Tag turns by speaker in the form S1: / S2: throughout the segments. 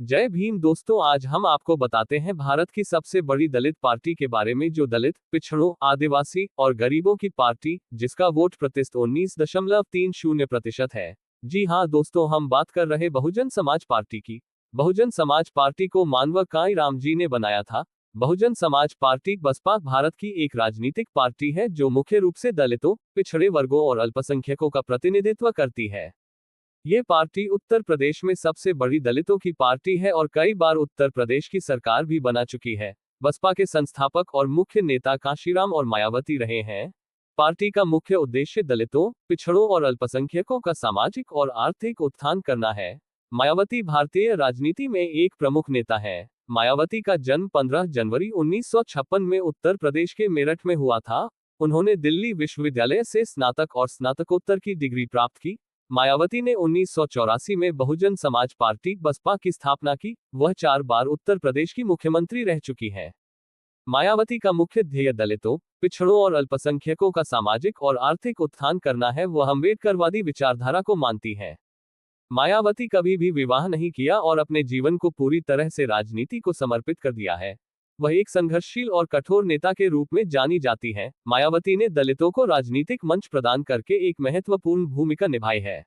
S1: जय भीम दोस्तों, आज हम आपको बताते हैं भारत की सबसे बड़ी दलित पार्टी के बारे में, जो दलित, पिछड़ों, आदिवासी और गरीबों की पार्टी, जिसका वोट प्रतिशत 19.30% है। जी हाँ दोस्तों, हम बात कर रहे बहुजन समाज पार्टी की। बहुजन समाज पार्टी को मानव काई राम जी ने बनाया था। बहुजन समाज पार्टी बसपा भारत की एक राजनीतिक पार्टी है जो मुख्य रूप से दलितों, पिछड़े वर्गों और अल्पसंख्यकों का प्रतिनिधित्व करती है। ये पार्टी उत्तर प्रदेश में सबसे बड़ी दलितों की पार्टी है और कई बार उत्तर प्रदेश की सरकार भी बना चुकी है। बसपा के संस्थापक और मुख्य नेता कांशीराम और मायावती रहे हैं। पार्टी का मुख्य उद्देश्य दलितों, पिछड़ों और अल्पसंख्यकों का सामाजिक और आर्थिक उत्थान करना है। मायावती भारतीय राजनीति में एक प्रमुख नेता है। मायावती का जन्म 15 जनवरी 1956 में उत्तर प्रदेश के मेरठ में हुआ था। उन्होंने दिल्ली विश्वविद्यालय से स्नातक और स्नातकोत्तर की डिग्री प्राप्त की। मायावती ने 1984 में बहुजन समाज पार्टी बसपा की स्थापना की। वह 4 बार उत्तर प्रदेश की मुख्यमंत्री रह चुकी है। मायावती का मुख्य ध्येय दलितों, पिछड़ों और अल्पसंख्यकों का सामाजिक और आर्थिक उत्थान करना है। वह अम्बेडकरवादी विचारधारा को मानती है। मायावती कभी भी विवाह नहीं किया और अपने जीवन को पूरी तरह से राजनीति को समर्पित कर दिया है। वह एक संघर्षशील और कठोर नेता के रूप में जानी जाती है। मायावती ने दलितों को राजनीतिक मंच प्रदान करके एक महत्वपूर्ण भूमिका निभाई है।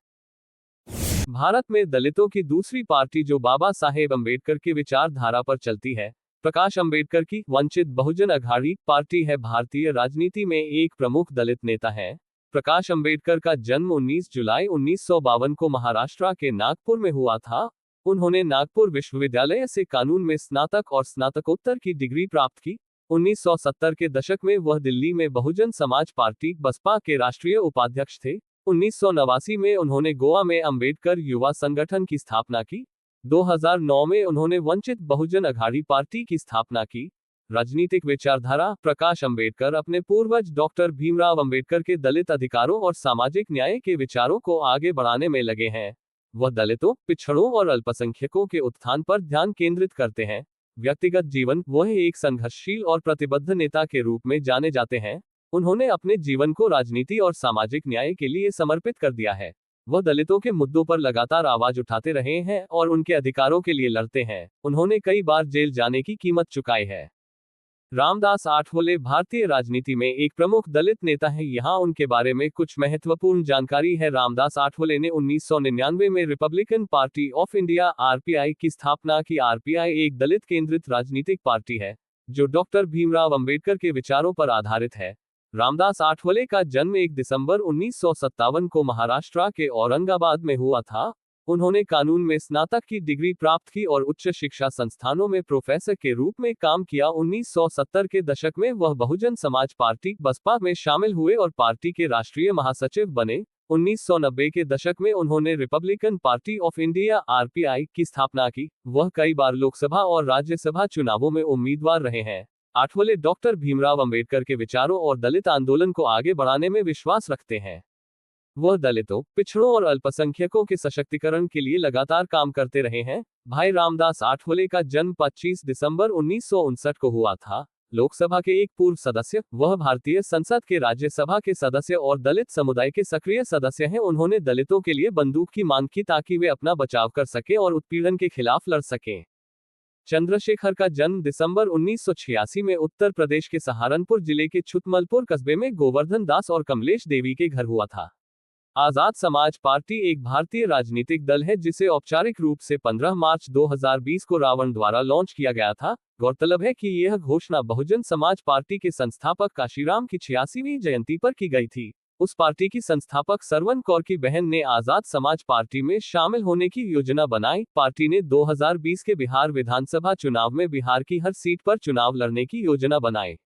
S1: भारत में दलितों की दूसरी पार्टी जो बाबा साहेब अम्बेडकर की विचारधारा पर चलती है, प्रकाश अम्बेडकर की वंचित बहुजन अघाड़ी पार्टी है। भारतीय राजनीति में एक प्रमुख दलित नेता है। प्रकाश अम्बेडकर का जन्म 19 जुलाई 1952 को महाराष्ट्र के नागपुर में हुआ था। उन्होंने नागपुर विश्वविद्यालय से कानून में स्नातक और स्नातकोत्तर की डिग्री प्राप्त की। 1970 के दशक में वह दिल्ली में बहुजन समाज पार्टी बसपा के राष्ट्रीय उपाध्यक्ष थे। 1989 में उन्होंने गोवा में अंबेडकर युवा संगठन की स्थापना की। 2009 में उन्होंने वंचित बहुजन अघाड़ी पार्टी की स्थापना की। राजनीतिक विचारधारा, प्रकाश अम्बेडकर अपने पूर्वज डॉक्टर भीमराव अंबेडकर के दलित अधिकारों और सामाजिक न्याय के विचारों को आगे बढ़ाने में लगे हैं। वह दलितों, पिछड़ों और अल्पसंख्यकों के उत्थान पर ध्यान केंद्रित करते हैं। व्यक्तिगत जीवन, वह एक संघर्षशील और प्रतिबद्ध नेता के रूप में जाने जाते हैं। उन्होंने अपने जीवन को राजनीति और सामाजिक न्याय के लिए समर्पित कर दिया है। वह दलितों के मुद्दों पर लगातार आवाज उठाते रहे हैं और उनके अधिकारों के लिए लड़ते हैं। उन्होंने कई बार जेल जाने की कीमत चुकाई है। रामदास आठवले भारतीय राजनीति में एक प्रमुख दलित नेता है। यहाँ उनके बारे में कुछ महत्वपूर्ण जानकारी है। रामदास आठवले ने 1999 में Republican party of India RPI की स्थापना की। आरपीआई एक दलित केंद्रित राजनीतिक पार्टी है जो डॉक्टर भीमराव अंबेडकर के विचारों पर आधारित है। रामदास आठवले का जन्म 1 दिसंबर 1957 को महाराष्ट्र के औरंगाबाद में हुआ था। उन्होंने कानून में स्नातक की डिग्री प्राप्त की और उच्च शिक्षा संस्थानों में प्रोफेसर के रूप में काम किया। 1970 के दशक में वह बहुजन समाज पार्टी बसपा में शामिल हुए और पार्टी के राष्ट्रीय महासचिव बने। 1990 के दशक में उन्होंने Republican party of India RPI की स्थापना की। वह कई बार लोकसभा और राज्यसभा चुनावों में उम्मीदवार रहे हैं। आठवले डॉक्टर भीमराव अंबेडकर के विचारों और दलित आंदोलन को आगे बढ़ाने में विश्वास रखते हैं। वह दलितों, पिछड़ों और अल्पसंख्यकों के सशक्तिकरण के लिए लगातार काम करते रहे हैं। भाई रामदास आठवले का जन्म 25 दिसंबर 1959 को हुआ था। लोकसभा के एक पूर्व सदस्य, वह भारतीय संसद के राज्यसभा के सदस्य और दलित समुदाय के सक्रिय सदस्य हैं। उन्होंने दलितों के लिए बंदूक की मांग की ताकि वे अपना बचाव कर सकें और उत्पीड़न के खिलाफ लड़ सकें। चंद्रशेखर का जन्म दिसंबर 1986 में उत्तर प्रदेश के सहारनपुर जिले के छुतमलपुर कस्बे में गोवर्धन दास और कमलेश देवी के घर हुआ था। आजाद समाज पार्टी एक भारतीय राजनीतिक दल है जिसे औपचारिक रूप से 15 मार्च 2020 को रावण द्वारा लॉन्च किया गया था। गौरतलब है कि यह घोषणा बहुजन समाज पार्टी के संस्थापक काशीराम की 86वीं जयंती पर की गई थी। उस पार्टी की संस्थापक सरवन कौर की बहन ने आजाद समाज पार्टी में शामिल होने की योजना बनाई। पार्टी ने 2020 के बिहार विधानसभा चुनाव में बिहार की हर सीट पर चुनाव लड़ने की योजना बनाई।